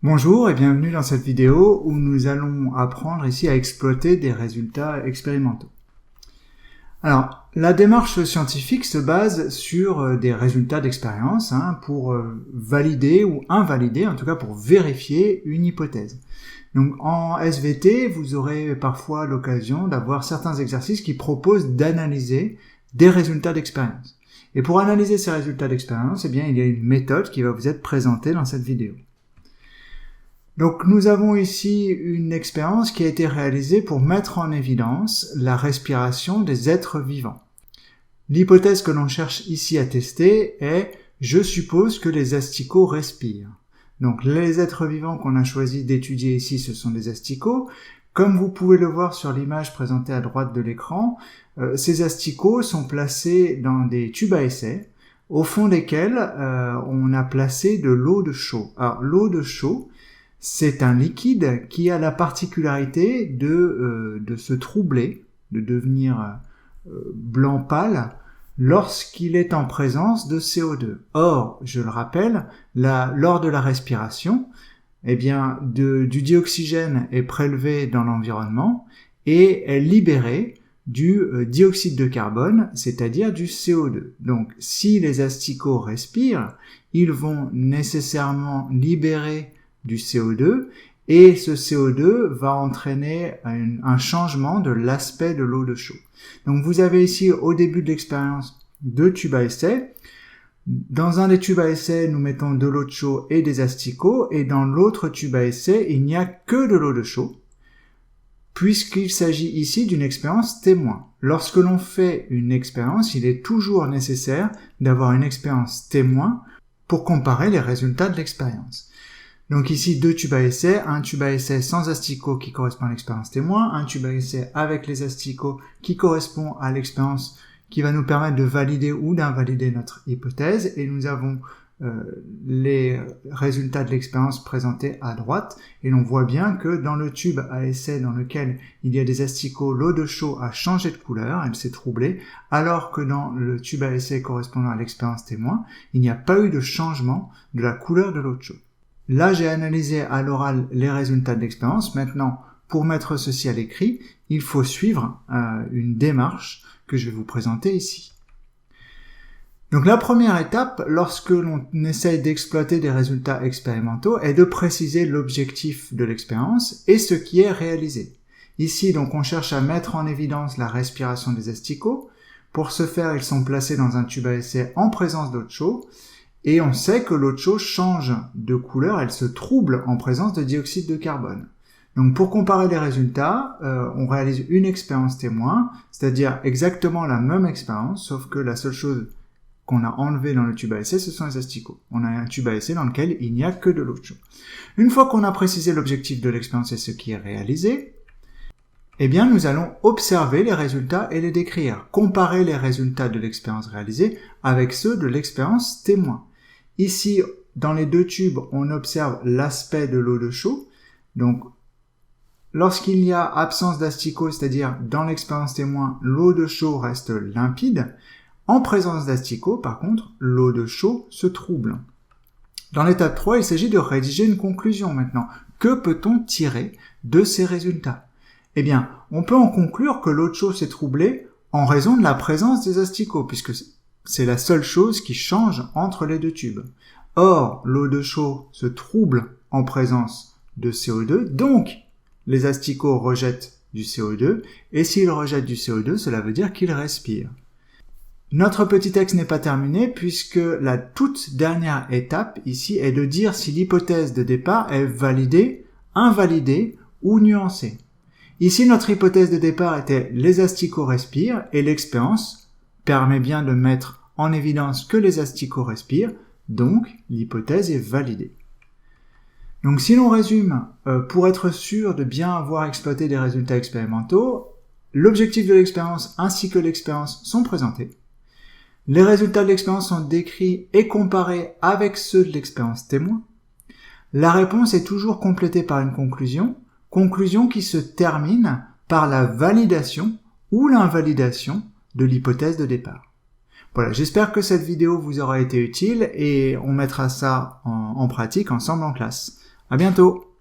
Bonjour et bienvenue dans cette vidéo où nous allons apprendre ici à exploiter des résultats expérimentaux. Alors, la démarche scientifique se base sur des résultats d'expérience pour valider ou invalider, en tout cas pour vérifier une hypothèse. Donc en SVT, vous aurez parfois l'occasion d'avoir certains exercices qui proposent d'analyser des résultats d'expérience. Et pour analyser ces résultats d'expérience, il y a une méthode qui va vous être présentée dans cette vidéo. Donc nous avons ici une expérience qui a été réalisée pour mettre en évidence la respiration des êtres vivants. L'hypothèse que l'on cherche ici à tester est « je suppose que les asticots respirent ». Donc les êtres vivants qu'on a choisi d'étudier ici, ce sont des asticots. Comme vous pouvez le voir sur l'image présentée à droite de l'écran, ces asticots sont placés dans des tubes à essai, au fond desquels on a placé de l'eau de chaux. Alors l'eau de chaux, c'est un liquide qui a la particularité de se troubler, de devenir blanc pâle lorsqu'il est en présence de CO2. Or, je le rappelle, lors de la respiration, du dioxygène est prélevé dans l'environnement et est libéré du dioxyde de carbone, c'est-à-dire du CO2. Donc, si les asticots respirent, ils vont nécessairement libérer du CO2 et ce CO2 va entraîner un changement de l'aspect de l'eau de chaux. Donc vous avez ici au début de l'expérience deux tubes à essai. Dans un des tubes à essai, nous mettons de l'eau de chaux et des asticots et dans l'autre tube à essai, il n'y a que de l'eau de chaux puisqu'il s'agit ici d'une expérience témoin. Lorsque l'on fait une expérience, il est toujours nécessaire d'avoir une expérience témoin pour comparer les résultats de l'expérience. Donc ici, deux tubes à essai, un tube à essai sans asticots qui correspond à l'expérience témoin, un tube à essai avec les asticots qui correspond à l'expérience qui va nous permettre de valider ou d'invalider notre hypothèse, et nous avons les résultats de l'expérience présentés à droite, et l'on voit bien que dans le tube à essai dans lequel il y a des asticots, l'eau de chaux a changé de couleur, elle s'est troublée, alors que dans le tube à essai correspondant à l'expérience témoin, il n'y a pas eu de changement de la couleur de l'eau de chaux. Là, j'ai analysé à l'oral les résultats de l'expérience. Maintenant, pour mettre ceci à l'écrit, il faut suivre une démarche que je vais vous présenter ici. Donc la première étape, lorsque l'on essaye d'exploiter des résultats expérimentaux, est de préciser l'objectif de l'expérience et ce qui est réalisé. Ici, donc, on cherche à mettre en évidence la respiration des asticots. Pour ce faire, ils sont placés dans un tube à essai en présence d'eau de chaux. Et on sait que l'eau de chaux change de couleur, elle se trouble en présence de dioxyde de carbone. Donc pour comparer les résultats, on réalise une expérience témoin, c'est-à-dire exactement la même expérience, sauf que la seule chose qu'on a enlevée dans le tube à essai, ce sont les asticots. On a un tube à essai dans lequel il n'y a que de l'eau de chaux. Une fois qu'on a précisé l'objectif de l'expérience et ce qui est réalisé, nous allons observer les résultats et les décrire, comparer les résultats de l'expérience réalisée avec ceux de l'expérience témoin. Ici, dans les deux tubes, on observe l'aspect de l'eau de chaux. Donc, lorsqu'il y a absence d'asticots, c'est-à-dire dans l'expérience témoin, l'eau de chaux reste limpide. En présence d'asticots, par contre, l'eau de chaux se trouble. Dans l'étape 3, il s'agit de rédiger une conclusion maintenant. Que peut-on tirer de ces résultats ? On peut en conclure que l'eau de chaux s'est troublée en raison de la présence des asticots, puisque c'est la seule chose qui change entre les deux tubes. Or, l'eau de chaux se trouble en présence de CO2, donc les asticots rejettent du CO2, et s'ils rejettent du CO2, cela veut dire qu'ils respirent. Notre petit texte n'est pas terminé, puisque la toute dernière étape ici est de dire si l'hypothèse de départ est validée, invalidée ou nuancée. Ici, notre hypothèse de départ était les asticots respirent, et l'expérience permet bien de mettre en évidence que les asticots respirent, donc l'hypothèse est validée. Donc si l'on résume, pour être sûr de bien avoir exploité des résultats expérimentaux, l'objectif de l'expérience ainsi que l'expérience sont présentés. Les résultats de l'expérience sont décrits et comparés avec ceux de l'expérience témoin. La réponse est toujours complétée par une conclusion qui se termine par la validation ou l'invalidation de l'hypothèse de départ. Voilà, j'espère que cette vidéo vous aura été utile et on mettra ça en pratique ensemble en classe. À bientôt!